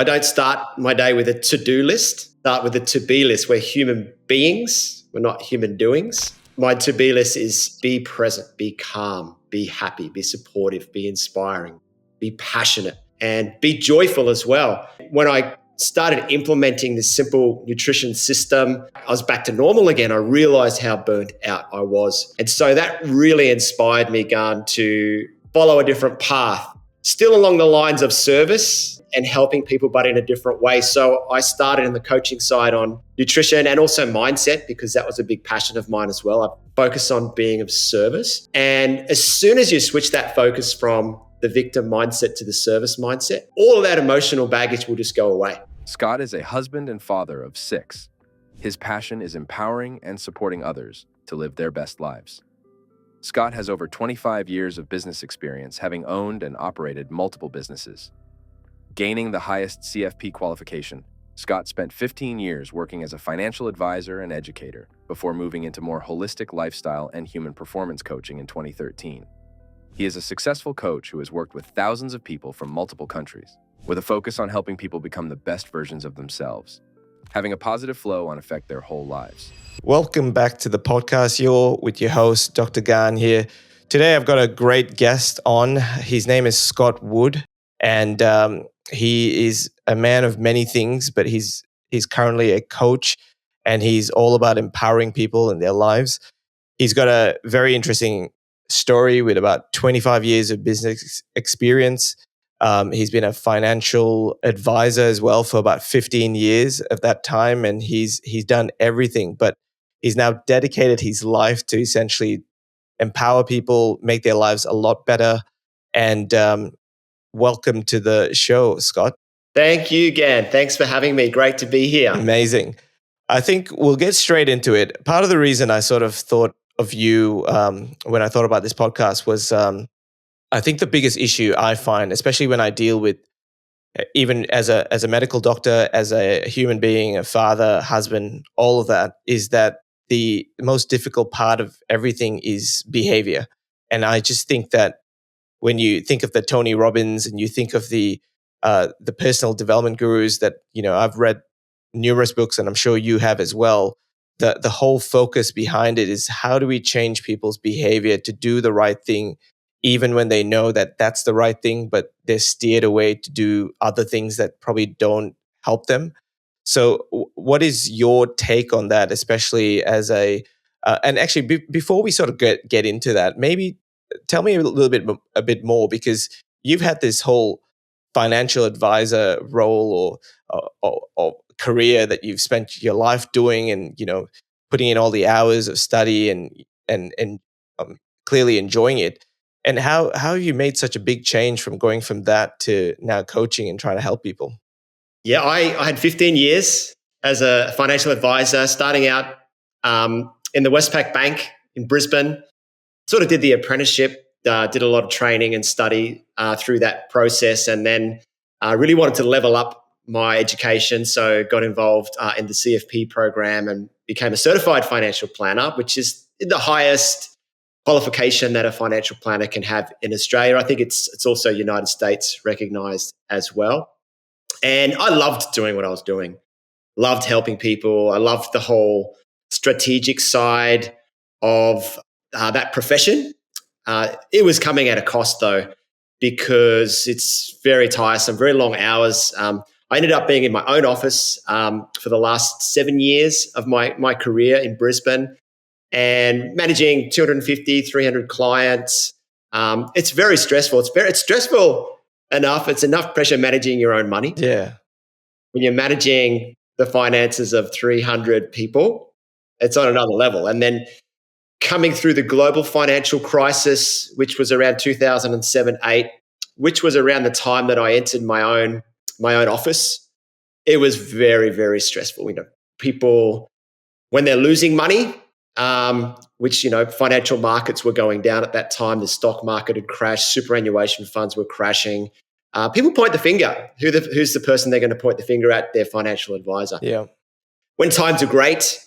I don't start my day with a to-do list. Start with a to-be list. We're human beings. We're not human doings. My to-be list is be present, be calm, be happy, be supportive, be inspiring, be passionate, and be joyful as well. When I started implementing this simple nutrition system, I was back to normal again. I realized how burnt out I was. And so that really inspired me, Gan, to follow a different path, still along the lines of service and helping people, but in a different way. So I started in the coaching side on nutrition and also mindset, because that was a big passion of mine as well. I focus on being of service. And as soon as you switch that focus from the victim mindset to the service mindset, all of that emotional baggage will just go away. Scott is a husband and father of 6. His passion is empowering and supporting others to live their best lives. Scott has over 25 years of business experience, having owned and operated multiple businesses. Gaining the highest CFP qualification, Scott spent 15 years working as a financial advisor and educator before moving into more holistic lifestyle and human performance coaching in 2013. He is a successful coach who has worked with thousands of people from multiple countries, with a focus on helping people become the best versions of themselves, having a positive flow on affect their whole lives. Welcome back to the podcast. You're with your host, Doctor Gan here. Today, I've got a great guest on. His name is Scott Wood, and he is a man of many things, but he's currently a coach, and he's all about empowering people in their lives. He's got a very interesting story with about 25 years of business experience. He's been a financial advisor as well for about 15 years of that time, and he's done everything, but he's now dedicated his life to essentially empower people, make their lives a lot better. And welcome to the show, Scott. Thank you, Gan. Thanks for having me. Great to be here. Amazing. I think we'll get straight into it. Part of the reason I sort of thought of you when I thought about this podcast was I think the biggest issue I find, especially when I deal with, even as a medical doctor, as a human being, a father, husband, all of that, is that the most difficult part of everything is behavior. And I just think that when you think of the Tony Robbins and you think of the personal development gurus that, I've read numerous books, and I'm sure you have as well, the whole focus behind it is how do we change people's behavior to do the right thing, even when they know that that's the right thing, but they're steered away to do other things that probably don't help them. So what is your take on that, especially as and actually before we sort of get into that, maybe tell me a bit more, because you've had this whole financial advisor role or career that you've spent your life doing, and putting in all the hours of study and clearly enjoying it. And how have you made such a big change from going from that to now coaching and trying to help people? Yeah, I had 15 years as a financial advisor, starting out in the Westpac Bank in Brisbane. Sort of did the apprenticeship, did a lot of training and study through that process, and then really wanted to level up my education. So got involved in the CFP program and became a certified financial planner, which is the highest qualification that a financial planner can have in Australia. I think it's also United States recognized as well. And I loved doing what I was doing. Loved helping people. I loved the whole strategic side of that profession. It was coming at a cost though, because it's very tiresome, very long hours. I ended up being in my own office for the last 7 years of my career in Brisbane, and managing 250, 300 clients. It's very stressful. It's stressful enough. It's enough pressure managing your own money. Yeah. When you're managing the finances of 300 people, it's on another level. And then coming through the global financial crisis, which was around 2007-8, which was around the time that I entered my own office, it was very, very stressful. People, when they're losing money, which, financial markets were going down at that time. The stock market had crashed. Superannuation funds were crashing. People point the finger. Who's the person they're going to point the finger at? Their financial advisor. Yeah. When times are great,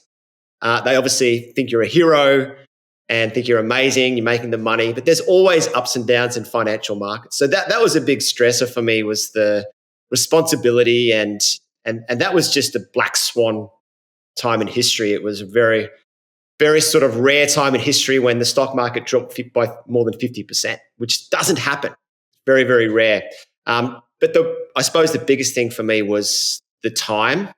they obviously think you're a hero and think you're amazing. You're making the money, but there's always ups and downs in financial markets. So that was a big stressor for me, was the responsibility, and that was just a black swan time in history. It was a very, very sort of rare time in history when the stock market dropped by more than 50%, which doesn't happen. Very, very rare. But I suppose the biggest thing for me was the time.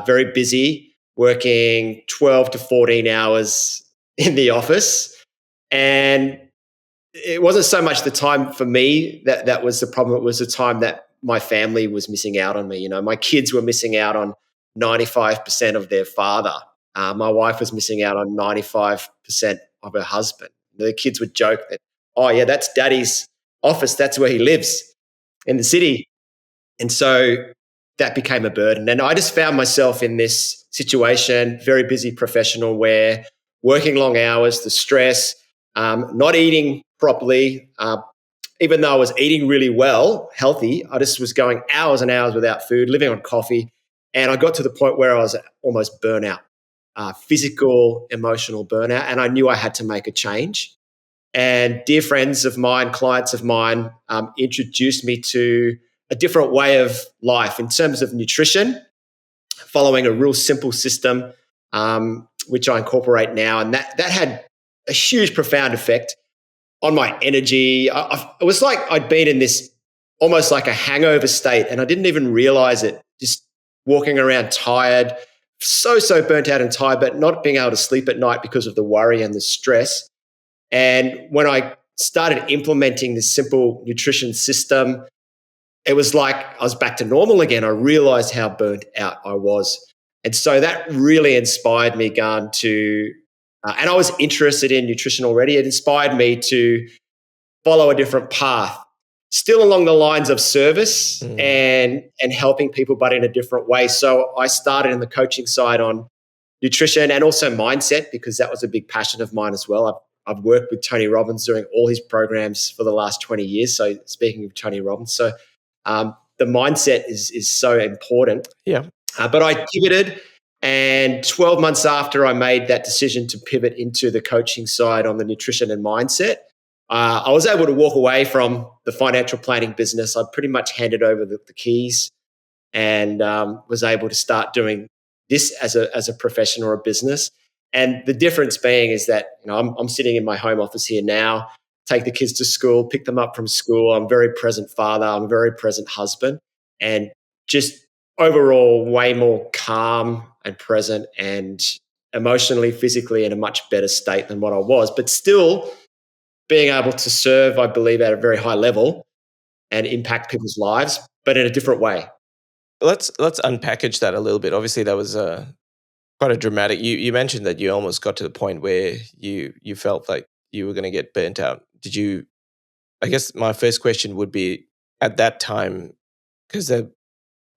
Very busy, working 12 to 14 hours in the office. And it wasn't so much the time for me that was the problem. It was the time that my family was missing out on me. You know, my kids were missing out on 95% of their father. My wife was missing out on 95% of her husband. The kids would joke that, oh, yeah, that's daddy's office. That's where he lives, in the city. And so that became a burden. And I just found myself in this situation, very busy professional, where working long hours, the stress, not eating properly, even though I was eating really well, healthy, I just was going hours and hours without food, living on coffee. And I got to the point where I was almost burnout, physical, emotional burnout. And I knew I had to make a change. And dear friends of mine, clients of mine, introduced me to a different way of life in terms of nutrition, following a real simple system, which I incorporate now. And that had a huge, profound effect on my energy. It was like I'd been in this almost like a hangover state, and I didn't even realize it, just walking around tired, so burnt out and tired, but not being able to sleep at night because of the worry and the stress. And when I started implementing this simple nutrition system, it was like I was back to normal again. I realized how burnt out I was. And so that really inspired me, Gan, to, and I was interested in nutrition already. It inspired me to follow a different path, still along the lines of service and helping people, but in a different way. So I started in the coaching side on nutrition and also mindset, because that was a big passion of mine as well. I've worked with Tony Robbins during all his programs for the last 20 years. So speaking of Tony Robbins, so the mindset is so important. Yeah. But I pivoted, and 12 months after I made that decision to pivot into the coaching side on the nutrition and mindset, I was able to walk away from the financial planning business. I pretty much handed over the keys and was able to start doing this as a profession or a business. And the difference being is that, you know, I'm sitting in my home office here now, take the kids to school, pick them up from school. I'm a very present father. I'm a very present husband, and just overall way more calm and present and emotionally, physically in a much better state than what I was, but still being able to serve, I believe, at a very high level and impact people's lives, but in a different way. Let's unpackage that a little bit. Obviously, that was quite a dramatic. You mentioned that you almost got to the point where you felt like you were going to get burnt out. Did you? I guess my first question would be, at that time, because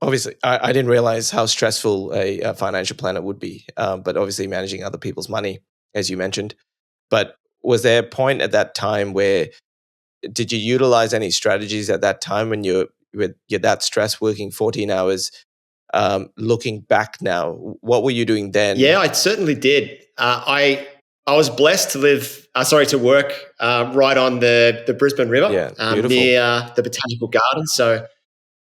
obviously I didn't realize how stressful a financial planner would be, but obviously managing other people's money, as you mentioned. But was there a point at that time where did you utilize any strategies at that time when you're that stressed, working 14 hours? Looking back now, what were you doing then? Yeah, I certainly did. I was blessed to work right on the Brisbane River, near the Botanical Gardens. So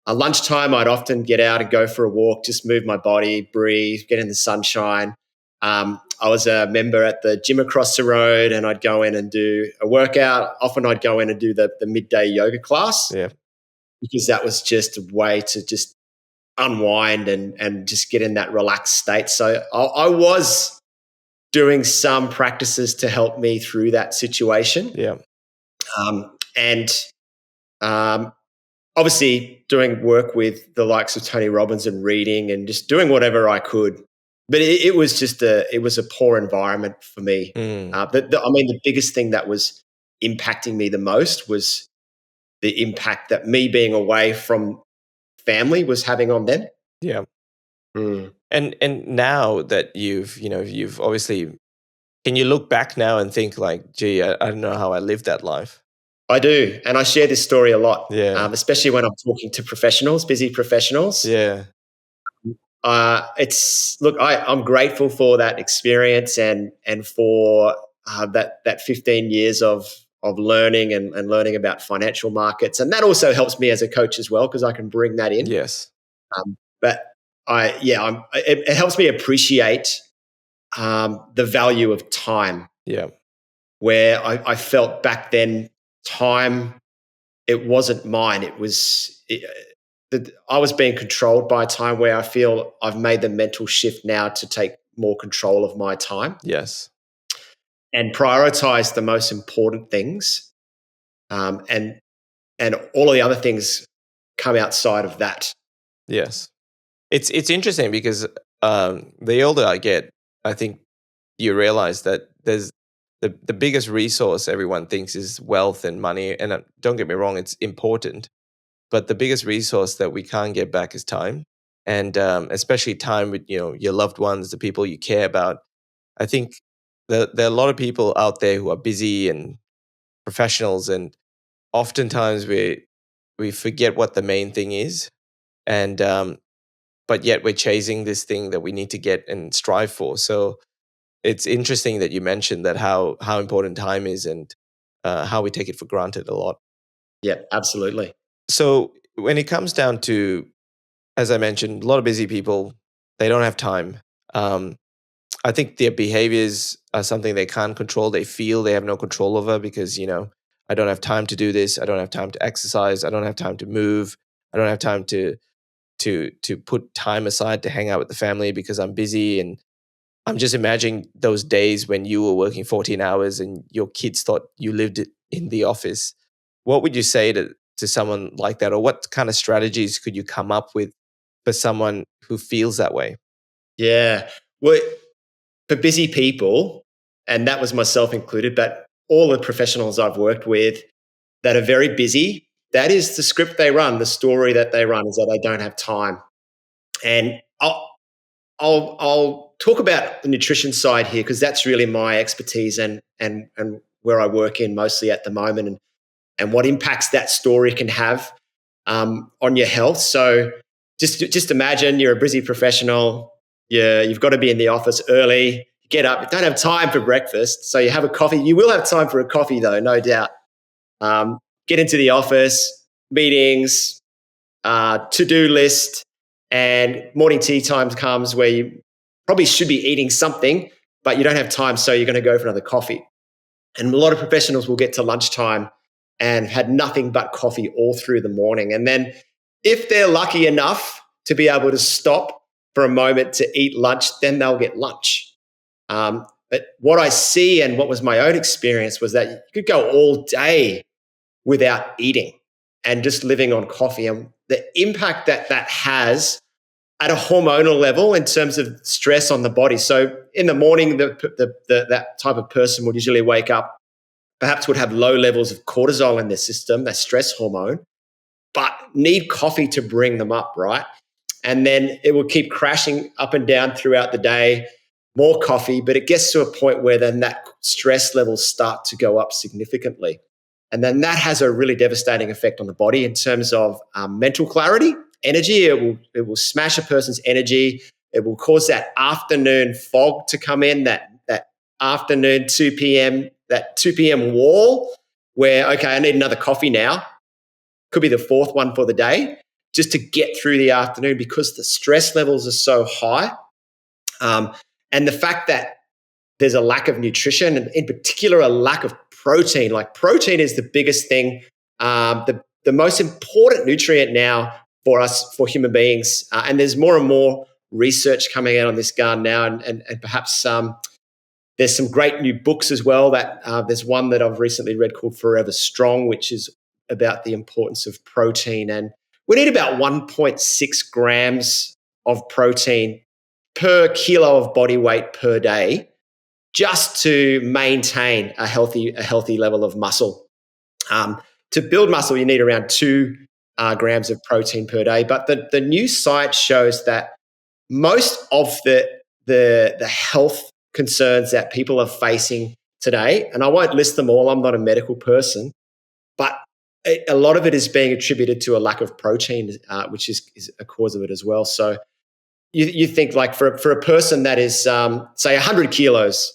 at lunchtime, I'd often get out and go for a walk, just move my body, breathe, get in the sunshine. I was a member at the gym across the road, and I'd go in and do a workout. Often I'd go in and do the midday yoga class, because that was just a way to just unwind and just get in that relaxed state. So I was doing some practices to help me through that situation. Yeah. And obviously doing work with the likes of Tony Robbins and reading and just doing whatever I could. But it was just it was a poor environment for me. The biggest thing that was impacting me the most was the impact that me being away from family was having on them. Yeah. And now that you've obviously, can you look back now and think like, gee, I don't know how I lived that life? I do. And I share this story a lot, Yeah. Especially when I'm talking to professionals, busy professionals. Yeah. I'm grateful for that experience and for that 15 years of of learning and learning about financial markets. And that also helps me as a coach as well, because I can bring that in. Yes. But it helps me appreciate the value of time. Yeah. Where I felt back then, time, it wasn't mine. I was being controlled by time, where I feel I've made the mental shift now to take more control of my time. Yes. And prioritize the most important things. And all of the other things come outside of that. Yes. It's interesting because the older I get, I think you realize that there's the biggest resource everyone thinks is wealth and money. And don't get me wrong, it's important. But the biggest resource that we can't get back is time. And especially time with your loved ones, the people you care about. I think there are a lot of people out there who are busy and professionals, and oftentimes we forget what the main thing is. And but yet we're chasing this thing that we need to get and strive for. So it's interesting that you mentioned that how important time is, and how we take it for granted a lot. Yeah, absolutely. So when it comes down to, as I mentioned, a lot of busy people, they don't have time. I think their behaviors are something they can't control. They feel they have no control over because, I don't have time to do this. I don't have time to exercise. I don't have time to move. I don't have time to put time aside to hang out with the family because I'm busy. And I'm just imagining those days when you were working 14 hours and your kids thought you lived in the office. What would you say to someone like that? Or what kind of strategies could you come up with for someone who feels that way? Yeah. Well, for busy people, and that was myself included, but all the professionals I've worked with that are very busy, that is the script they run. The story that they run is that they don't have time. And I'll talk about the nutrition side here, because that's really my expertise and where I work in mostly at the moment, and what impacts that story can have on your health. So just imagine you're a busy professional. You've got to be in the office early. You get up. You don't have time for breakfast, so you have a coffee. You will have time for a coffee, though, no doubt. Get into the office, meetings, to-do list, and morning tea time comes where you probably should be eating something, but you don't have time, so you're going to go for another coffee. And a lot of professionals will get to lunchtime and had nothing but coffee all through the morning. And then if they're lucky enough to be able to stop for a moment to eat lunch, then they'll get lunch. But what I see, and what was my own experience, was that you could go all day without eating and just living on coffee, and the impact that has at a hormonal level in terms of stress on the body. So in the morning, that type of person would usually wake up, perhaps would have low levels of cortisol in their system, that stress hormone, but need coffee to bring them up, right? And then it will keep crashing up and down throughout the day, more coffee, but it gets to a point where then that stress levels start to go up significantly. And then that has a really devastating effect on the body in terms of mental clarity, energy. It will smash a person's energy. It will cause that afternoon fog to come in, that afternoon 2 p.m., that 2 p.m. wall where, okay, I need another coffee now. Could be the fourth one for the day, just to get through the afternoon, because the stress levels are so high. And the fact that there's a lack of nutrition, and in particular a lack of protein. Like, protein is the biggest thing, the most important nutrient now for us, for human beings. And there's more and more research coming out on this Gan now, and perhaps there's some great new books as well. That there's one that I've recently read called Forever Strong, which is about the importance of protein. And we need about 1.6 grams of protein per kilo of body weight per day, just to maintain a healthy level of muscle. To build muscle, you need around 2 grams of protein per day. But the new science shows that most of the health concerns that people are facing today, and I won't list them all, I'm not a medical person, but a lot of it is being attributed to a lack of protein, which is a cause of it as well. So you think, like, for a person that is, say, 100 kilos,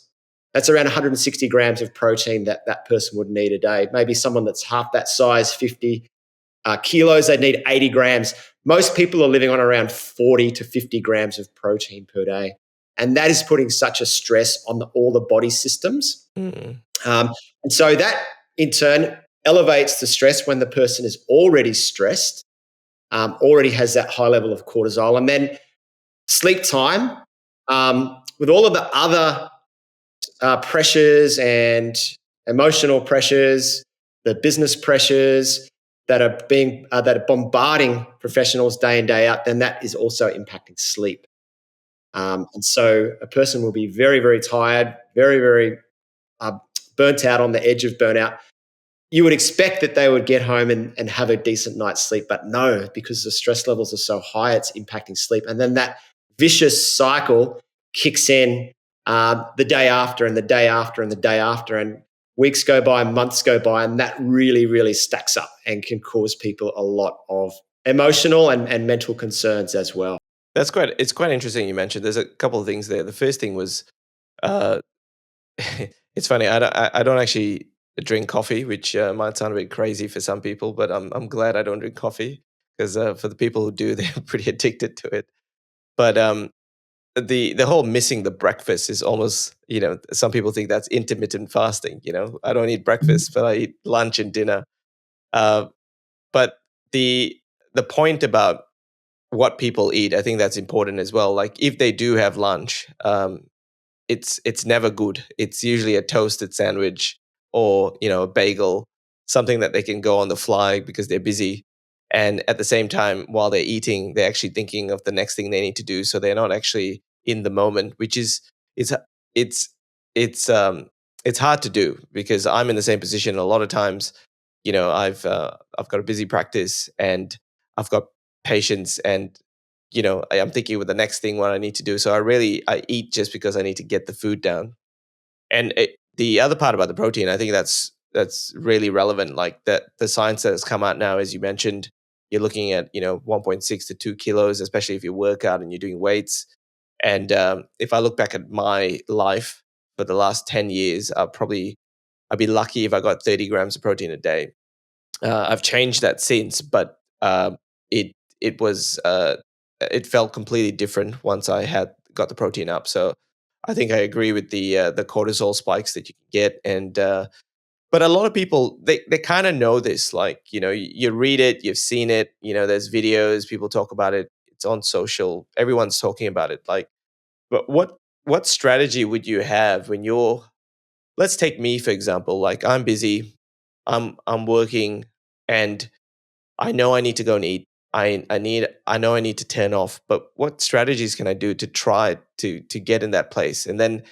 That's around 160 grams of protein that that person would need a day. Maybe someone that's half that size, 50 kilos, they'd need 80 grams. Most people are living on around 40 to 50 grams of protein per day. And that is putting such a stress on all the body systems. And so that in turn elevates the stress when the person is already stressed, already has that high level of cortisol. And then sleep time, with all of the other pressures and emotional pressures, the business pressures that are that are bombarding professionals day in, day out, then that is also impacting sleep. And so a person will be very, very tired, very, very burnt out, on the edge of burnout. You would expect that they would get home and have a decent night's sleep, but no, because the stress levels are so high, it's impacting sleep. And then that vicious cycle kicks in the day after and the day after and the day after. And weeks go by, months go by, and that really, really stacks up and can cause people a lot of emotional and mental concerns as well. It's quite interesting you mentioned. There's a couple of things there. The first thing was, uh, it's funny. I don't actually drink coffee, which might sound a bit crazy for some people, but I'm glad I don't drink coffee, because for the people who do, they're pretty addicted to it. But the whole missing the breakfast is almost, some people think that's intermittent fasting. I don't eat breakfast, but I eat lunch and dinner. But the point about what people eat, I think that's important as well. Like if they do have lunch, it's never good. It's usually a toasted sandwich or a bagel, something that they can go on the fly because they're busy. And at the same time, while they're eating, they're actually thinking of the next thing they need to do. So they're not actually in the moment, which is it's it's it's hard to do, because I'm in the same position a lot of times. I've got a busy practice and I've got patients, and I'm thinking with the next thing what I need to do. So I eat just because I need to get the food down. And the other part about the protein, I think that's really relevant. Like the science that has come out now, as you mentioned, you're looking at 1.6 to 2 kilos, especially if you work out and you're doing weights. And if I look back at my life for the last 10 years, I'd be lucky if I got 30 grams of protein a day. I've changed that since, but it it felt completely different once I had got the protein up. So I think I agree with the cortisol spikes that you can get, and but a lot of people they kind of know this. Like you read it, you've seen it. There's videos, people talk about it. It's on social. Everyone's talking about it. Like, but what strategy would you have when you're? Let's take me for example. Like I'm busy, I'm working, and I know I need to go and eat. I know I need to turn off, but what strategies can I do to try to get in that place? And then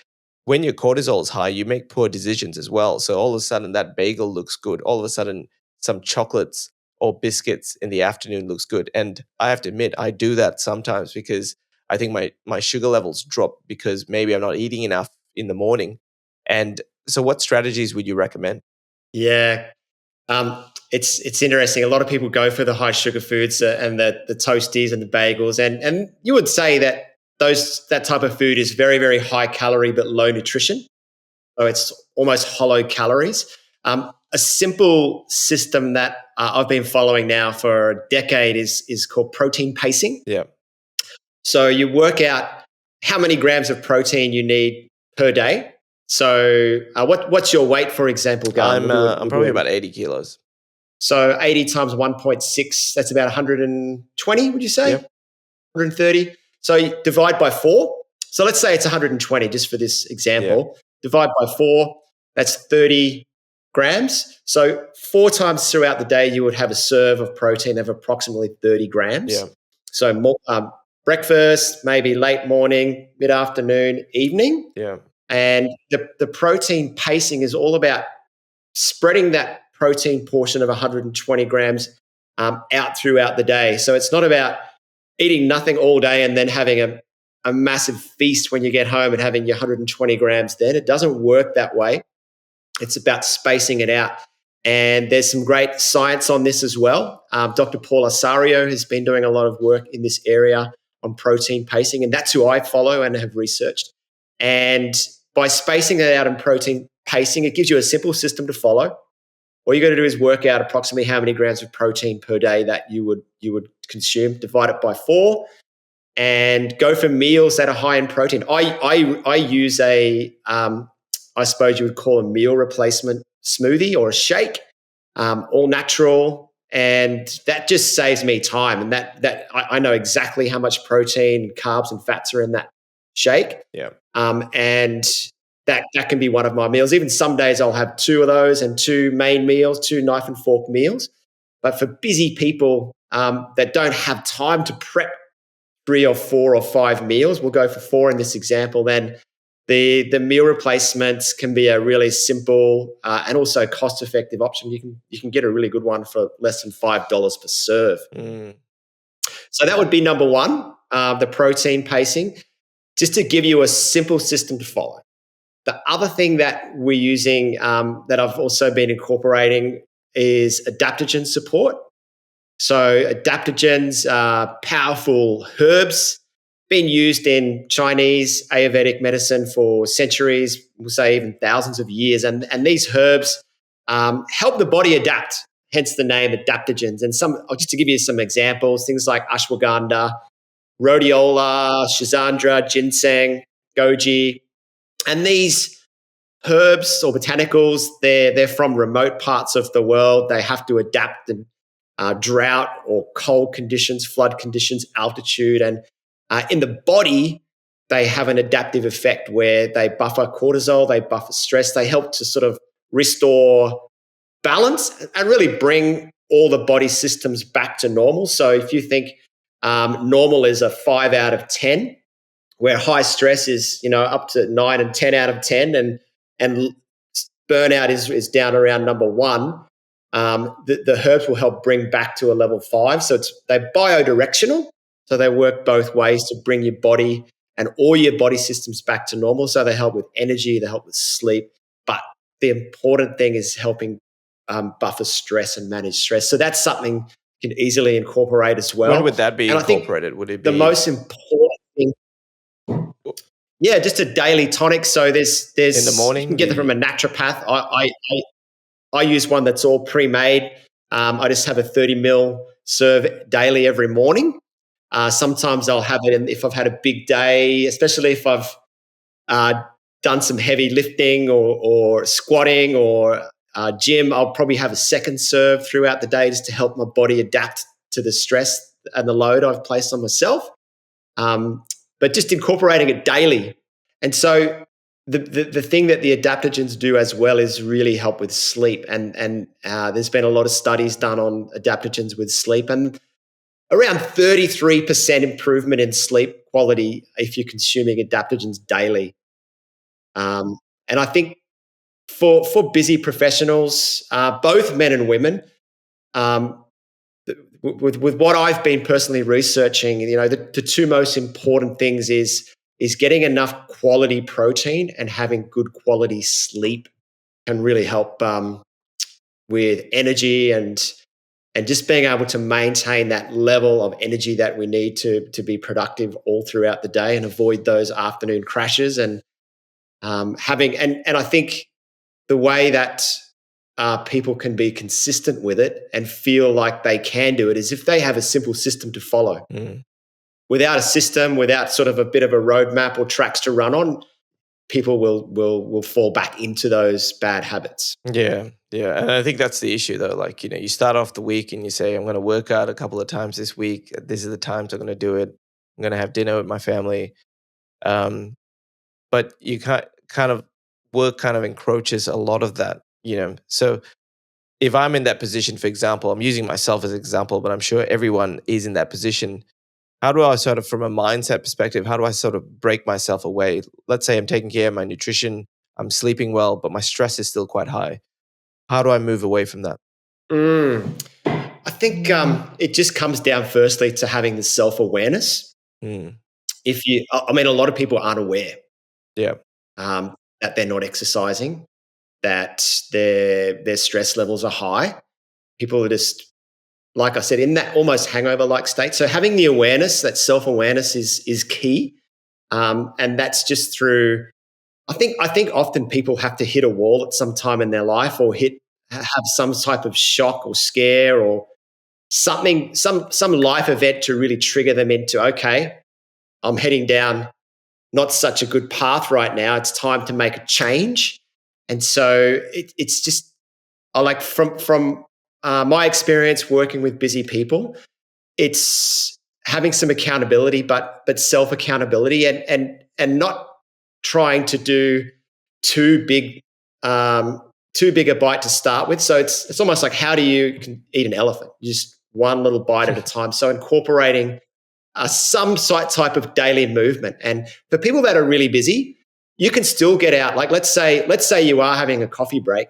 when your cortisol is high, you make poor decisions as well. So all of a sudden that bagel looks good. All of a sudden some chocolates or biscuits in the afternoon looks good. And I have to admit, I do that sometimes because I think my sugar levels drop because maybe I'm not eating enough in the morning. And so what strategies would you recommend? Yeah. It's interesting. A lot of people go for the high sugar foods and the toasties and the bagels, and you would say that that type of food is very, very high calorie but low nutrition. So it's almost hollow calories. A simple system that I've been following now for a decade is called protein pacing. Yeah. So you work out how many grams of protein you need per day. So what's your weight, for example, Gun? I'm probably about 80 kilos. So 80 times 1.6, that's about 120, would you say? Yep. 130. So you divide by 4. So let's say it's 120, just for this example. Yeah. Divide by 4, that's 30 grams. So 4 times throughout the day, you would have a serve of protein of approximately 30 grams. Yeah. So breakfast, maybe late morning, mid-afternoon, evening. Yeah. And the protein pacing is all about spreading that protein portion of 120 grams out throughout the day. So it's not about eating nothing all day and then having a massive feast when you get home and having your 120 grams then. It doesn't work that way. It's about spacing it out. And there's some great science on this as well. Dr. Paul Asario has been doing a lot of work in this area on protein pacing, and that's who I follow and have researched. And by spacing it out and protein pacing, it gives you a simple system to follow. All you got to do is work out approximately how many grams of protein per day that you would consume, divide it by 4, and go for meals that are high in protein. I use I suppose you would call a meal replacement smoothie or a shake, all natural, and that just saves me time. And that I know exactly how much protein, carbs, and fats are in that shake. Yeah. And that can be one of my meals. Even some days I'll have 2 of those and 2 main meals, 2 knife and fork meals. But for busy people that don't have time to prep 3 or 4 or 5 meals, we'll go for 4 in this example, then the meal replacements can be a really simple and also cost-effective option. You can get a really good one for less than $5 per serve. So that would be number 1, the protein pacing, just to give you a simple system to follow. The other thing that we're using that I've also been incorporating is adaptogen support. So adaptogens are powerful herbs, been used in Chinese Ayurvedic medicine for centuries, we'll say even thousands of years. And these herbs help the body adapt, hence the name adaptogens. And just to give you some examples, things like ashwagandha, rhodiola, schisandra, ginseng, goji. And these herbs or botanicals, they're from remote parts of the world. They have to adapt in drought or cold conditions, flood conditions, altitude. And in the body, they have an adaptive effect where they buffer cortisol, they buffer stress, they help to sort of restore balance and really bring all the body systems back to normal. So if you think normal is a 5 out of 10, where high stress is, up to 9 and 10 out of 10, and burnout is down around number 1. The herbs will help bring back to a level 5. So they're biodirectional. So they work both ways to bring your body and all your body systems back to normal. So they help with energy, they help with sleep. But the important thing is helping buffer stress and manage stress. So that's something you can easily incorporate as well. When would that be incorporated? Would it be the most important thing? Yeah, just a daily tonic. So there's in the morning. You can get it from a naturopath. I use one that's all pre-made. I just have a 30 ml serve daily every morning. Sometimes I'll have it if I've had a big day, especially if I've done some heavy lifting or squatting or gym. I'll probably have a second serve throughout the day just to help my body adapt to the stress and the load I've placed on myself. But just incorporating it daily. And so the thing that the adaptogens do as well is really help with sleep. And there's been a lot of studies done on adaptogens with sleep, and around 33% improvement in sleep quality if you're consuming adaptogens daily. And I think for busy professionals, both men and women, with what I've been personally researching, the 2 most important things is getting enough quality protein and having good quality sleep can really help with energy and just being able to maintain that level of energy that we need to be productive all throughout the day and avoid those afternoon crashes. And I think the way that people can be consistent with it and feel like they can do it is if they have a simple system to follow. Without a system, without sort of a bit of a roadmap or tracks to run on, people will fall back into those bad habits. Yeah. And I think that's the issue though. Like, you start off the week and you say, I'm going to work out a couple of times this week. These are the times I'm going to do it. I'm going to have dinner with my family. But you work kind of encroaches a lot of that, So if I'm in that position, for example, I'm using myself as an example, but I'm sure everyone is in that position. How do I sort of, from a mindset perspective, how do I sort of break myself away? Let's say I'm taking care of my nutrition, I'm sleeping well, but my stress is still quite high. How do I move away from that? I think it just comes down firstly to having the self-awareness. A lot of people aren't aware that they're not exercising, that their stress levels are high. People are just, like I said, in that almost hangover-like state. So having the awareness, that self-awareness is key. And that's just through I think often people have to hit a wall at some time in their life, or have some type of shock or scare or something, some life event to really trigger them into, okay, I'm heading down not such a good path right now. It's time to make a change. And so it's just, I like from my experience working with busy people, it's having some accountability, but self accountability, and not trying to do too big too big a bite to start with. So it's almost like, how do you can eat an elephant? Just one little bite at a time. So incorporating some type of daily movement. And for people that are really busy, you can still get out. Like let's say you are having a coffee break,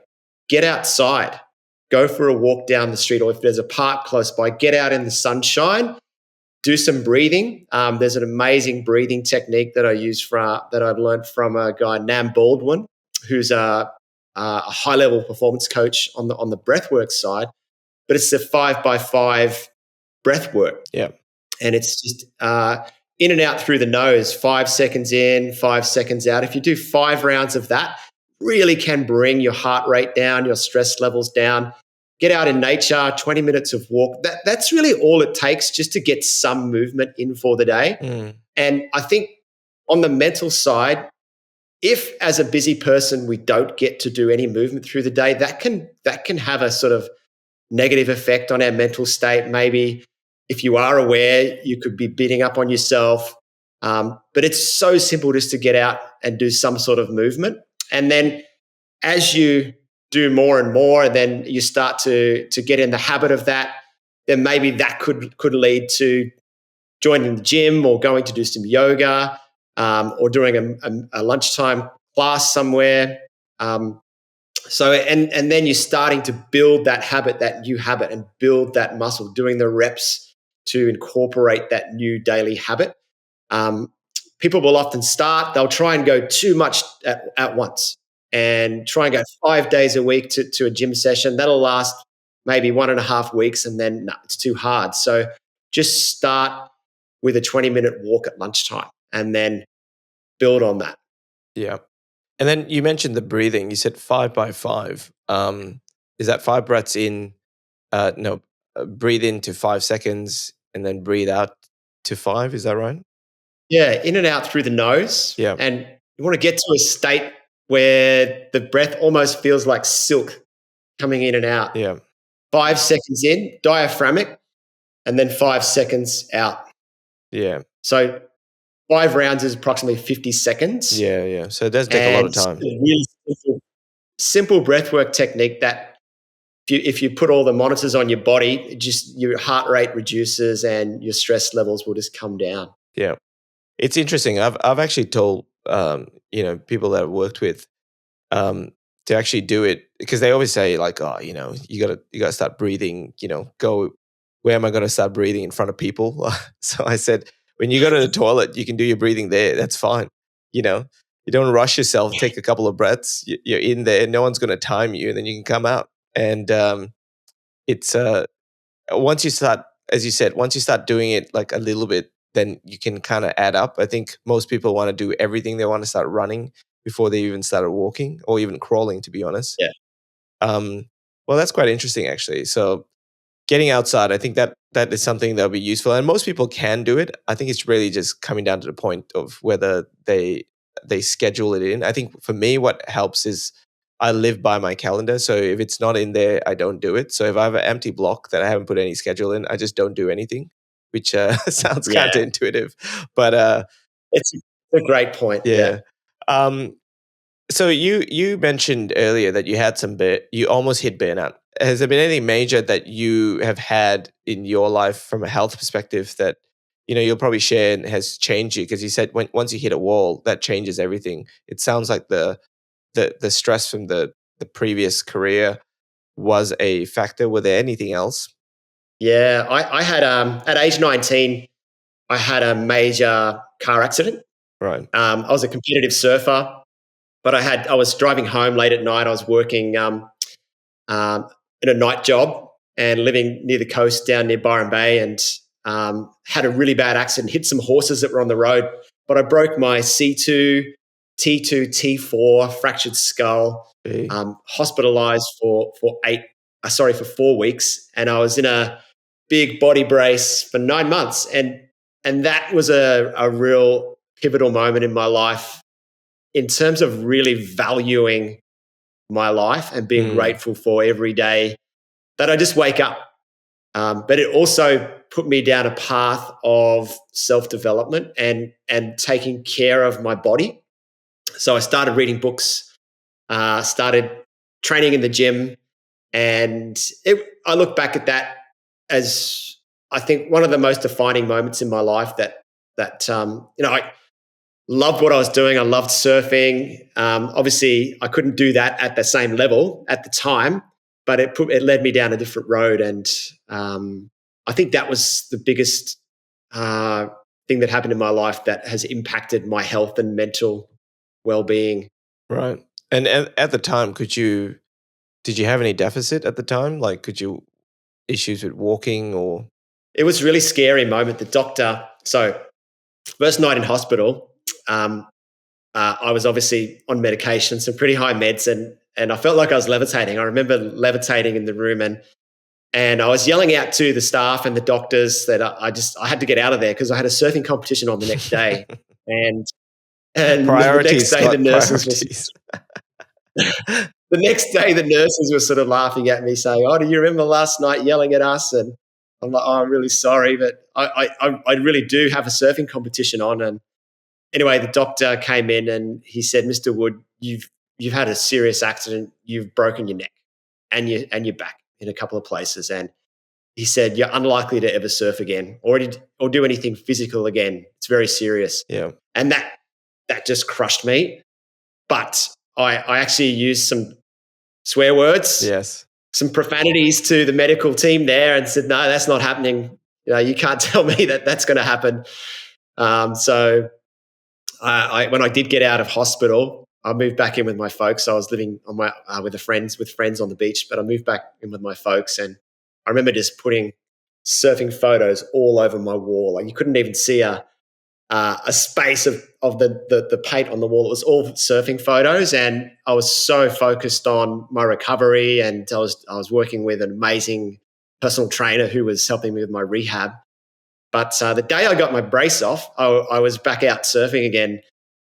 get outside, go for a walk down the street, or if there's a park close by, get out in the sunshine, do some breathing. There's an amazing breathing technique that I've learned from a guy, Nam Baldwin, who's a high level performance coach on the breathwork side. But it's the 5x5 breathwork. Yeah. And it's just in and out through the nose, 5 seconds in, 5 seconds out. If you do 5 rounds of that, really can bring your heart rate down, your stress levels down. Get out in nature, 20 minutes of walk. That's really all it takes just to get some movement in for the day. And I think on the mental side, if as a busy person we don't get to do any movement through the day, that can have a sort of negative effect on our mental state. Maybe if you are aware, you could be beating up on yourself. But it's so simple just to get out and do some sort of movement. And then as you do more and more, and then you start to get in the habit of that, then maybe that could lead to joining the gym or going to do some yoga, or doing a lunchtime class somewhere. So then you're starting to build that habit, that new habit, and build that muscle, doing the reps to incorporate that new daily habit. People will often they'll try and go too much at once and try and go 5 days a week to a gym session. That'll last maybe 1.5 weeks, and then it's too hard. So just start with a 20-minute walk at lunchtime and then build on that. Yeah. And then you mentioned the breathing. You said 5x5. Is that 5 breaths in? No, breathe in to 5 seconds and then breathe out to 5. Is that right? Yeah, in and out through the nose. Yeah. And you want to get to a state where the breath almost feels like silk coming in and out. Yeah. 5 seconds in, diaphragmic, and then 5 seconds out. Yeah. So 5 rounds is approximately 50 seconds. Yeah. So it does take a lot of time. It's a really simple breathwork technique that if you put all the monitors on your body, just your heart rate reduces and your stress levels will just come down. Yeah. It's interesting. I've actually told people that I've worked with to actually do it, because they always say like, oh, you gotta start breathing. Go. Where am I going to start breathing in front of people? So I said, when you go to the toilet, you can do your breathing there. That's fine. You don't rush yourself. Take a couple of breaths. You're in there. No one's going to time you, and then you can come out. And it's once you start, as you said, once you start doing it like a little bit, then you can kind of add up. I think most people want to do everything. They want to start running before they even started walking or even crawling, to be honest. Yeah. Well, that's quite interesting, actually. So getting outside, I think that is something that'll be useful. And most people can do it. I think it's really just coming down to the point of whether they schedule it in. I think for me, what helps is I live by my calendar. So if it's not in there, I don't do it. So if I have an empty block that I haven't put any schedule in, I just don't do anything, which sounds counterintuitive. But it's a great point. Yeah. So you mentioned earlier that you had you almost hit burnout. Has there been anything major that you have had in your life from a health perspective that you'll probably share and has changed you? Because you said once you hit a wall, that changes everything. It sounds like the stress from the previous career was a factor. Were there anything else? Yeah, I had at age 19, I had a major car accident. Right. I was a competitive surfer, but I was driving home late at night. I was working in a night job and living near the coast down near Byron Bay, and had a really bad accident, hit some horses that were on the road, but I broke my C2 T2, T4, fractured skull, Hey. hospitalized for 4 weeks. And I was in a big body brace for 9 months. And that was a real pivotal moment in my life in terms of really valuing my life and being grateful for every day that I just wake up. But it also put me down a path of self-development and taking care of my body. So I started reading books, started training in the gym, and I look back at that as I think one of the most defining moments in my life that I loved what I was doing. I loved surfing. Obviously, I couldn't do that at the same level at the time, but it led me down a different road. And I think that was the biggest thing that happened in my life that has impacted my health and mental well-being. Right. And at the time, did you have any deficit at the time? Like, issues with walking or? It was a really scary moment. The doctor, so first night in hospital, I was obviously on medication, some pretty high meds, and I felt like I was levitating. I remember levitating in the room, and I was yelling out to the staff and the doctors that I had to get out of there because I had a surfing competition on the next day. and Priorities, the next day, the the nurses were sort of laughing at me, saying, "Oh, do you remember last night yelling at us?" And I'm like, "Oh, I'm really sorry, but I really do have a surfing competition on." And anyway, the doctor came in and he said, "Mr. Wood, you've had a serious accident. You've broken your neck and your back in a couple of places." And he said, "You're unlikely to ever surf again or do anything physical again. It's very serious." Yeah. And that just crushed me. But I actually used some swear words, Yes. some profanities to the medical team there, and said, "No, that's not happening. You can't tell me that that's going to happen." So when I did get out of hospital, I moved back in with my folks. I was living on my with friends on the beach, but I moved back in with my folks, and I remember just putting surfing photos all over my wall. Like you couldn't even see a space of the paint on the wall. It was all surfing photos, and I was so focused on my recovery, and I was working with an amazing personal trainer who was helping me with my rehab. But the day I got my brace off, I was back out surfing again,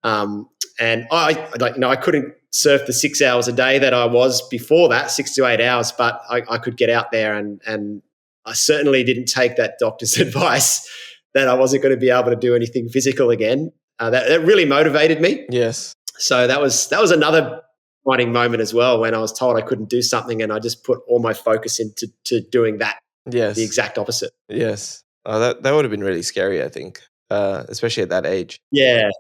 and I couldn't surf the 6 hours a day that I was before that, 6 to 8 hours, but I could get out there, and I certainly didn't take that doctor's advice that I wasn't going to be able to do anything physical again. That really motivated me. Yes. So that was another defining moment as well when I was told I couldn't do something, and I just put all my focus into doing that. Yes. The exact opposite. Yes. Oh, that would have been really scary, I think, especially at that age. Yeah.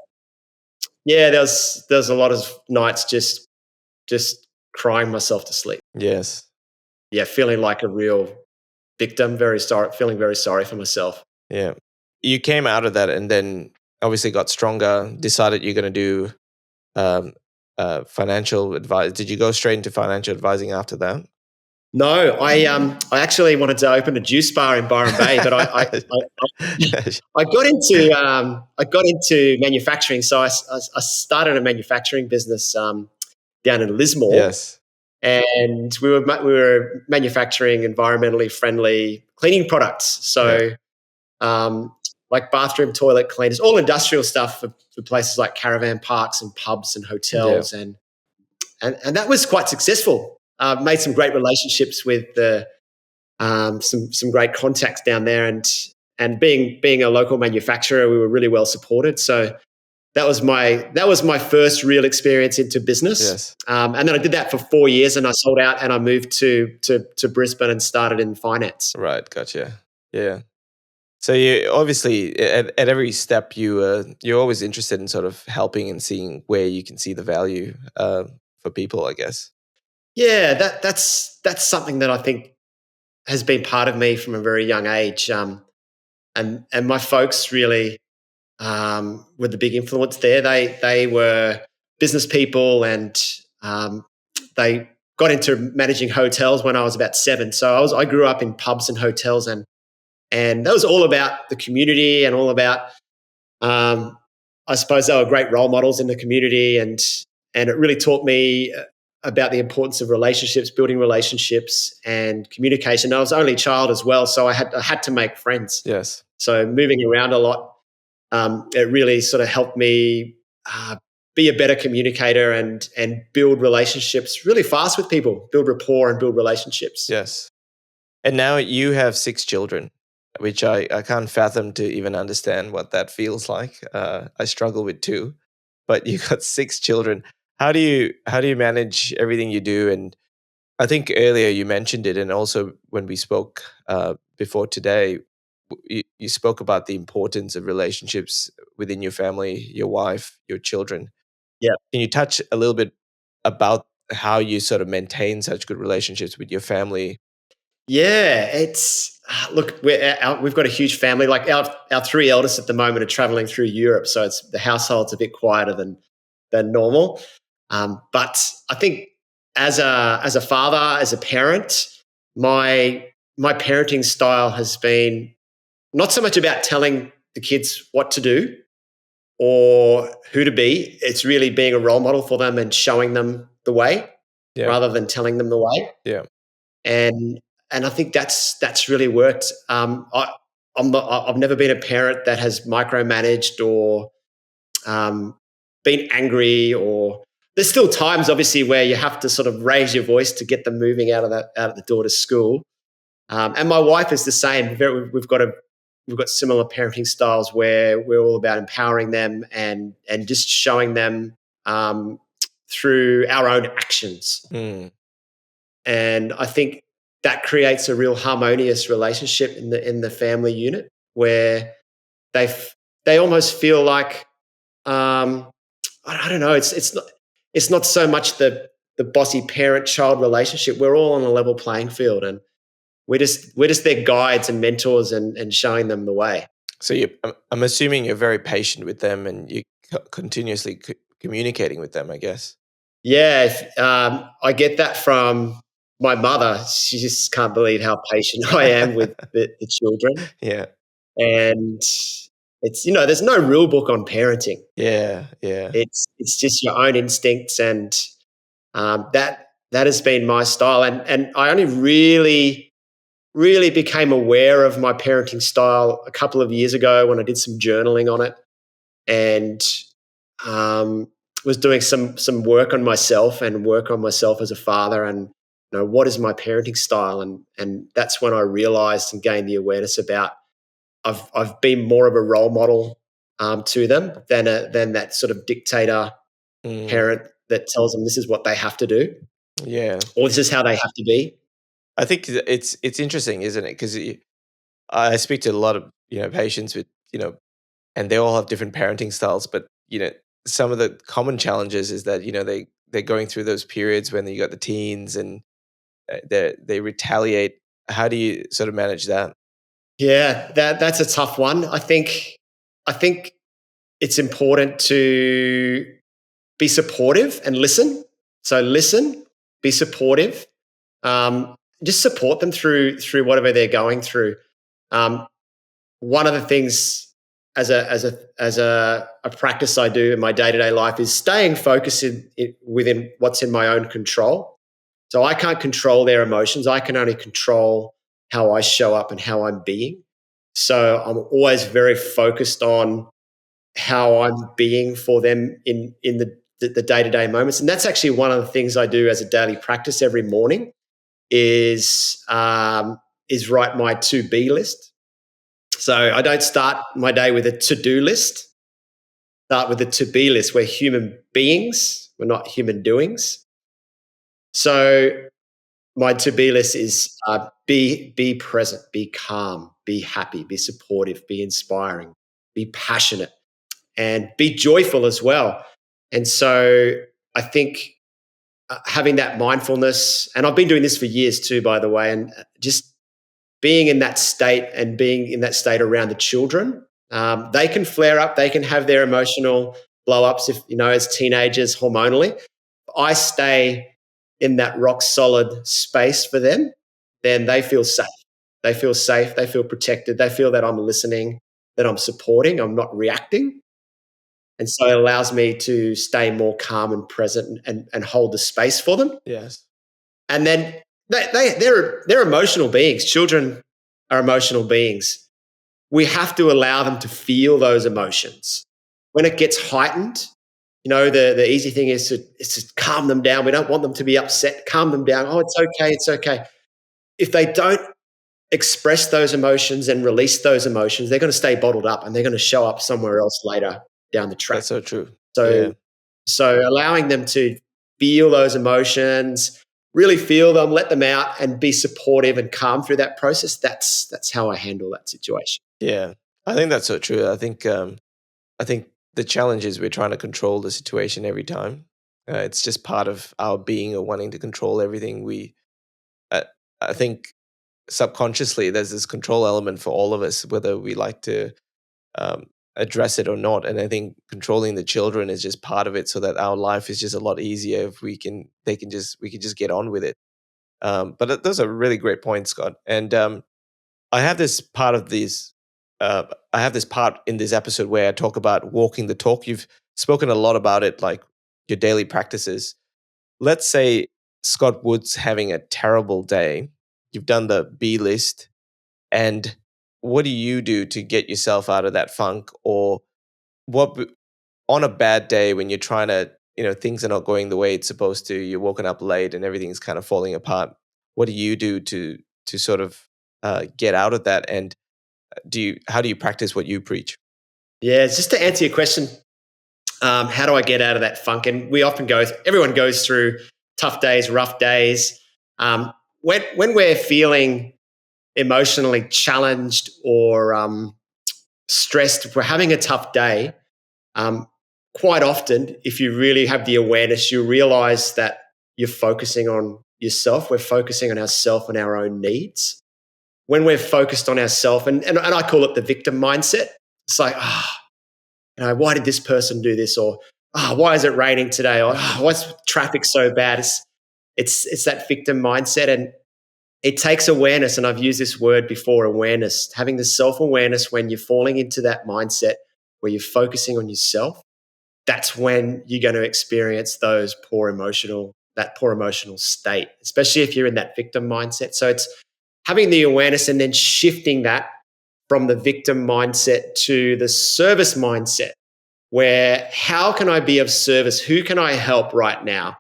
Yeah, there's a lot of nights just crying myself to sleep. Yes. Yeah, feeling like a real victim, feeling very sorry for myself. Yeah. You came out of that and then obviously got stronger, decided you're going to do financial advice. Did you go straight into financial advising after that? No, I actually wanted to open a juice bar in Byron Bay, but I got into manufacturing. So I started a manufacturing business down in Lismore. Yes. And we were manufacturing environmentally friendly cleaning products. So like bathroom, toilet cleaners, all industrial stuff for places like caravan parks and pubs and hotels, and that was quite successful. Made some great relationships with some great contacts down there, and being a local manufacturer, we were really well supported. So that was my first real experience into business. Yes. And then I did that for 4 years, and I sold out, and I moved to Brisbane and started in finance. Right. Gotcha. Yeah. So you obviously at every step you're always interested in sort of helping and seeing where you can see the value for people, I guess. Yeah, that's something that I think has been part of me from a very young age, and my folks really were the big influence there. They were business people, and they got into managing hotels when I was about 7. So I grew up in pubs and hotels, and that was all about the community and all about I suppose they were great role models in the community, and it really taught me about the importance of relationships, building relationships, and communication. I was only child as well, so I had to make friends. Yes. So moving around a lot, it really sort of helped me be a better communicator and build relationships really fast with people, build rapport and build relationships. Yes. And now you have 6 children, which I can't fathom to even understand what that feels like. I struggle with 2, but you got 6 children. How do you manage everything you do? And I think earlier you mentioned it, and also when we spoke before today, you spoke about the importance of relationships within your family, your wife, your children. Yeah. Can you touch a little bit about how you sort of maintain such good relationships with your family? Yeah, it's look, we've got a huge family. Like our 3 eldest at the moment are traveling through Europe, so it's the household's a bit quieter than normal. But I think as a father, as a parent, my parenting style has been not so much about telling the kids what to do or who to be. It's really being a role model for them and showing them the way Yeah. rather than telling them the way. Yeah. And I think that's really worked. I've never been a parent that has micromanaged or um, been angry, or there's still times obviously where you have to sort of raise your voice to get them moving out of the door to school. And my wife is the same. We've got similar parenting styles where we're all about empowering them and just showing them through our own actions. Mm. And I think that creates a real harmonious relationship in the family unit where they almost feel like I don't know. It's not so much the bossy parent child relationship. We're all on a level playing field, and we're just their guides and mentors and showing them the way. So I'm assuming you're very patient with them, and you continuously communicating with them, I guess. Yeah, I get that from my mother. She just can't believe how patient I am with the children, Yeah. and there's no rule book on parenting. Yeah. Yeah. It's just your own instincts, and that has been my style. And I only really became aware of my parenting style a couple of years ago when I did some journaling on it, and was doing some work on myself and work on myself as a father, and what is my parenting style, and that's when I realized and gained the awareness about I've been more of a role model to them than that sort of dictator Mm. parent that tells them this is what they have to do Yeah. or this is how they have to be. I think it's interesting, isn't it? Because I speak to a lot of patients with and they all have different parenting styles, but some of the common challenges is that they're going through those periods when you got the teens and they retaliate. How do you sort of manage that? Yeah, that's a tough one. I think it's important to be supportive and listen. So listen, be supportive, just support them through whatever they're going through. Um, One of the things as a practice I do in my day to day life is staying focused within what's in my own control. So I can't control their emotions. I can only control how I show up and how I'm being. So I'm always very focused on how I'm being for them in the day-to-day moments. And that's actually one of the things I do as a daily practice every morning is write my to-be list. So I don't start my day with a to-do list. Start with a to-be list. We're human beings. We're not human doings. So my to-be list is be present, be calm, be happy, be supportive, be inspiring, be passionate, and be joyful as well. And so I think having that mindfulness, and I've been doing this for years too, by the way, and just being in that state and being in that state around the children, they can flare up, they can have their emotional blow ups if, as teenagers hormonally. I stay in that rock solid space for them, then they feel safe. They feel safe, they feel protected, they feel that I'm listening, that I'm supporting, I'm not reacting. And so it allows me to stay more calm and present and hold the space for them. Yes. And then they're emotional beings. Children are emotional beings. We have to allow them to feel those emotions. When it gets heightened, the easy thing is to calm them down. We don't want them to be upset. Calm them down. Oh, it's okay. It's okay. If they don't express those emotions and release those emotions, they're going to stay bottled up and they're going to show up somewhere else later down the track. That's so true. So, Yeah. so allowing them to feel those emotions, really feel them, let them out, and be supportive and calm through that process. That's how I handle that situation. Yeah, I think that's so true. I think the challenge is we're trying to control the situation every time. It's just part of our being or wanting to control everything. I think subconsciously there's this control element for all of us, whether we like to address it or not. And I think controlling the children is just part of it, so that our life is just a lot easier if we can just get on with it. But those are really great points, Scott. And I have this part of these. I have this part in this episode where I talk about walking the talk. You've spoken a lot about it, like your daily practices. Let's say Scott Wood's having a terrible day. You've done the B list, and what do you do to get yourself out of that funk? Or what on a bad day when you're trying to, things are not going the way it's supposed to. You're woken up late and everything's kind of falling apart. What do you do to sort of get out of that? And how do you practice what you preach? Yeah, just to answer your question, how do I get out of that funk? And everyone goes through tough days, rough days. When we're feeling emotionally challenged or stressed, if we're having a tough day, quite often, if you really have the awareness, you realize that you're focusing on yourself. We're focusing on ourselves and our own needs. When we're focused on ourselves, and I call it the victim mindset. It's like, why did this person do this? Or, why is it raining today? Or, why's traffic so bad? It's that victim mindset. And it takes awareness. And I've used this word before, awareness, having the self-awareness when you're falling into that mindset where you're focusing on yourself. That's when you're going to experience that poor emotional state, especially if you're in that victim mindset. So it's having the awareness and then shifting that from the victim mindset to the service mindset, where how can I be of service? Who can I help right now?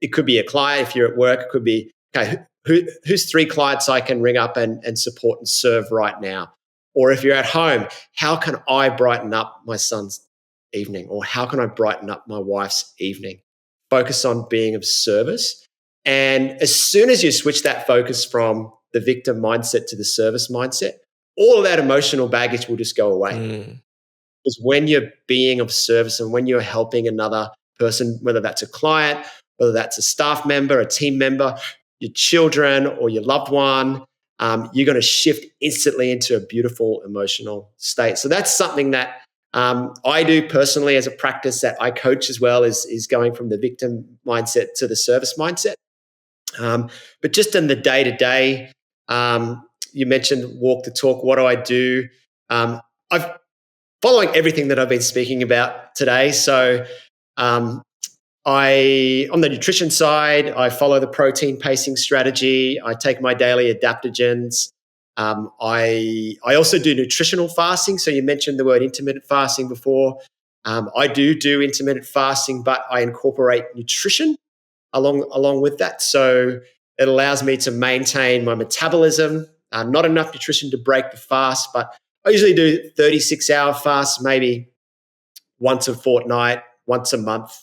It could be a client if you're at work. It could be, okay, who's 3 clients I can ring up and support and serve right now? Or if you're at home, how can I brighten up my son's evening? Or how can I brighten up my wife's evening? Focus on being of service. And as soon as you switch that focus from the victim mindset to the service mindset, all of that emotional baggage will just go away. Because when you're being of service and when you're helping another person, whether that's a client, whether that's a staff member, a team member, your children or your loved one, you're going to shift instantly into a beautiful emotional state. So that's something that I do personally as a practice that I coach as well, is going from the victim mindset to the service mindset. But just in the day-to-day, you mentioned walk the talk. What do I do? I'm following everything that I've been speaking about today. So on the nutrition side, I follow the protein pacing strategy. I take my daily adaptogens. I also do nutritional fasting. So you mentioned the word intermittent fasting before. I do intermittent fasting, but I incorporate nutrition along with that. So it allows me to maintain my metabolism. Not enough nutrition to break the fast, but I usually do 36-hour fasts, maybe once a fortnight, once a month.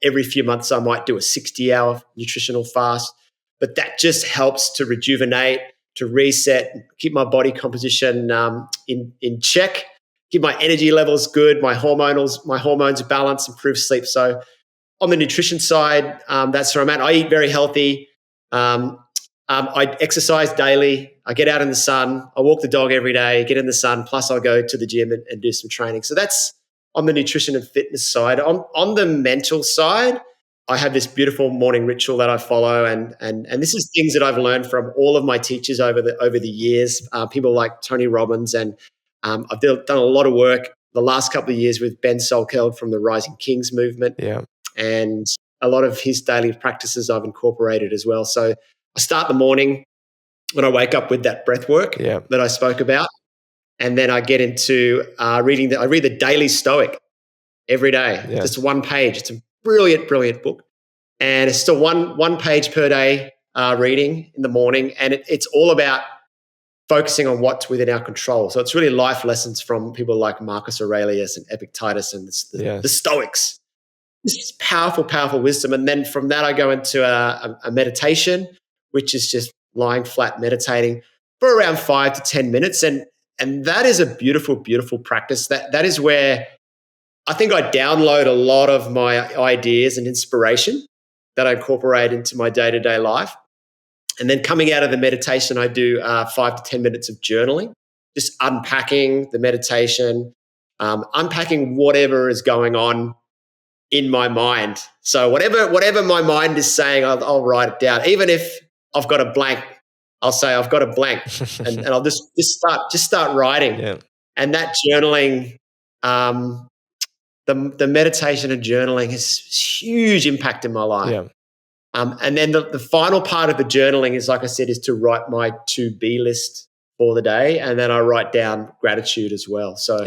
Every few months, I might do a 60-hour nutritional fast. But that just helps to rejuvenate, to reset, keep my body composition in check, keep my energy levels good, my hormones balanced, improve sleep. So on the nutrition side, that's where I'm at. I eat very healthy. I exercise daily. I get out in the sun. I walk the dog every day, get in the sun. Plus, I'll go to the gym and do some training. So that's on the nutrition and fitness side. On the mental side, I have this beautiful morning ritual that I follow, and this is things that I've learned from all of my teachers over the years. People like Tony Robbins, and I've done a lot of work the last couple of years with Ben Solkeld from the Rising Kings movement. Yeah. And a lot of his daily practices I've incorporated as well. So I start the morning when I wake up with that breath work that I spoke about. And then I get into I read the Daily Stoic every day. Yeah. Just one page. It's a brilliant, brilliant book. And it's still one page per day reading in the morning. And it's all about focusing on what's within our control. So it's really life lessons from people like Marcus Aurelius and Epictetus and the Stoics. This is powerful, powerful wisdom. And then from that, I go into a meditation, which is just lying flat, meditating for around 5 to 10 minutes. And that is a beautiful, beautiful practice. That is where I think I download a lot of my ideas and inspiration that I incorporate into my day-to-day life. And then coming out of the meditation, I do 5 to 10 minutes of journaling, just unpacking the meditation, unpacking whatever is going on in my mind. So whatever my mind is saying, I'll write it down. Even if I've got a blank, I'll say I've got a blank, and I'll just start writing. Yeah. And that journaling, the meditation and journaling has huge impact in my life. Yeah. And then the final part of the journaling is, like I said, is to write my to-be list for the day, and then I write down gratitude as well. So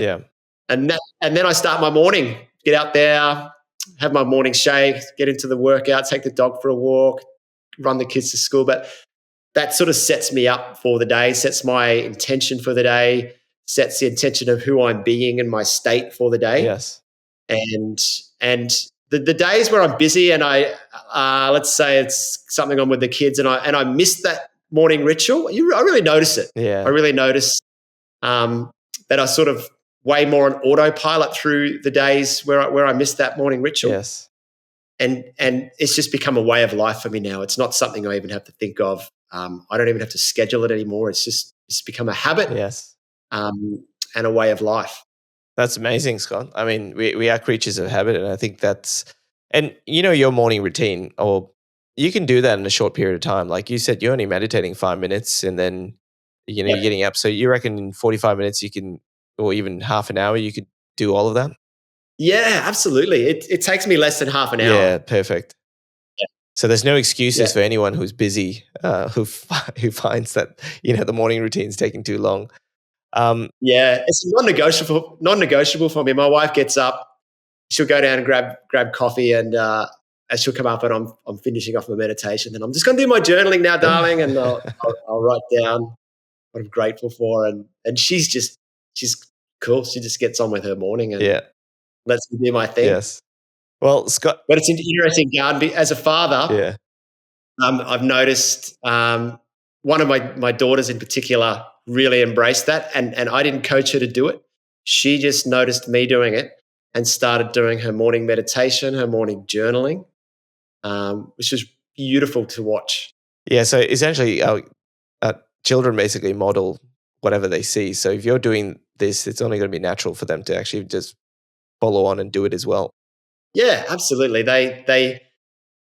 and then I start my morning, get out there, have my morning shake, get into the workout, take the dog for a walk, run the kids to school. But that sort of sets me up for the day, sets my intention for the day, sets the intention of who I'm being and my state for the day. Yes. And the days where I'm busy and I let's say it's something on with the kids and I miss that morning ritual, I really notice it. Yeah. I really notice that I sort of way more on autopilot through the days where I miss that morning ritual. Yes. And it's just become a way of life for me now. It's not something I even have to think of. I don't even have to schedule it anymore. It's become a habit. Yes. And a way of life. That's amazing, Scott. I mean, we are creatures of habit, and I think and your morning routine, or you can do that in a short period of time. Like you said, you're only meditating 5 minutes, and then you're getting up. So you reckon in 45 minutes you can, or even half an hour, you could do all of that? Yeah, absolutely. It takes me less than half an hour. Yeah, perfect. Yeah. So there's no excuses for anyone who's busy, who finds that the morning routine's taking too long. It's non-negotiable for me. My wife gets up, she'll go down and grab coffee, and she'll come up, and I'm finishing off my meditation, and I'm just going to do my journaling now, darling, and I'll write down what I'm grateful for, and she's cool. She just gets on with her morning and lets me do my thing. Yes. Well, Scott, but it's interesting, Gard, as a father. Yeah. I've noticed one of my daughters in particular really embraced that, and I didn't coach her to do it. She just noticed me doing it and started doing her morning meditation, her morning journaling, which is beautiful to watch. Yeah, so essentially our children basically model whatever they see. So if you're doing this, it's only going to be natural for them to actually just follow on and do it as well. Yeah, absolutely. They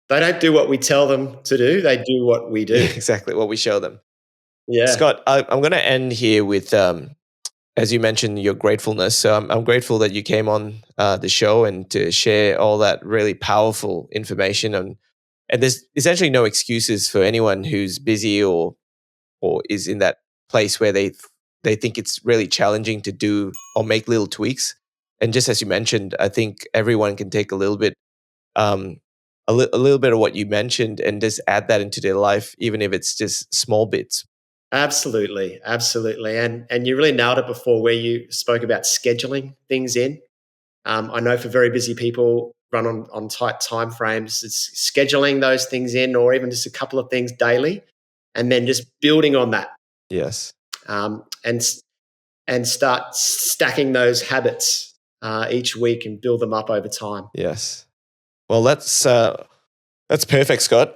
don't do what we tell them to do. They do what we do. Exactly, what we show them. Yeah. Scott, I'm going to end here with, as you mentioned, your gratefulness. So I'm grateful that you came on the show and to share all that really powerful information. And there's essentially no excuses for anyone who's busy or is in that place where they think it's really challenging to do or make little tweaks. And just as you mentioned, I think everyone can take a little bit a little bit of what you mentioned and just add that into their life, even if it's just small bits. Absolutely. And you really nailed it before, where you spoke about scheduling things in. I know for very busy people, run on tight time frames, it's scheduling those things in, or even just a couple of things daily, and then just building on that. Yes. And start stacking those habits each week and build them up over time. Yes. Well, that's perfect, Scott.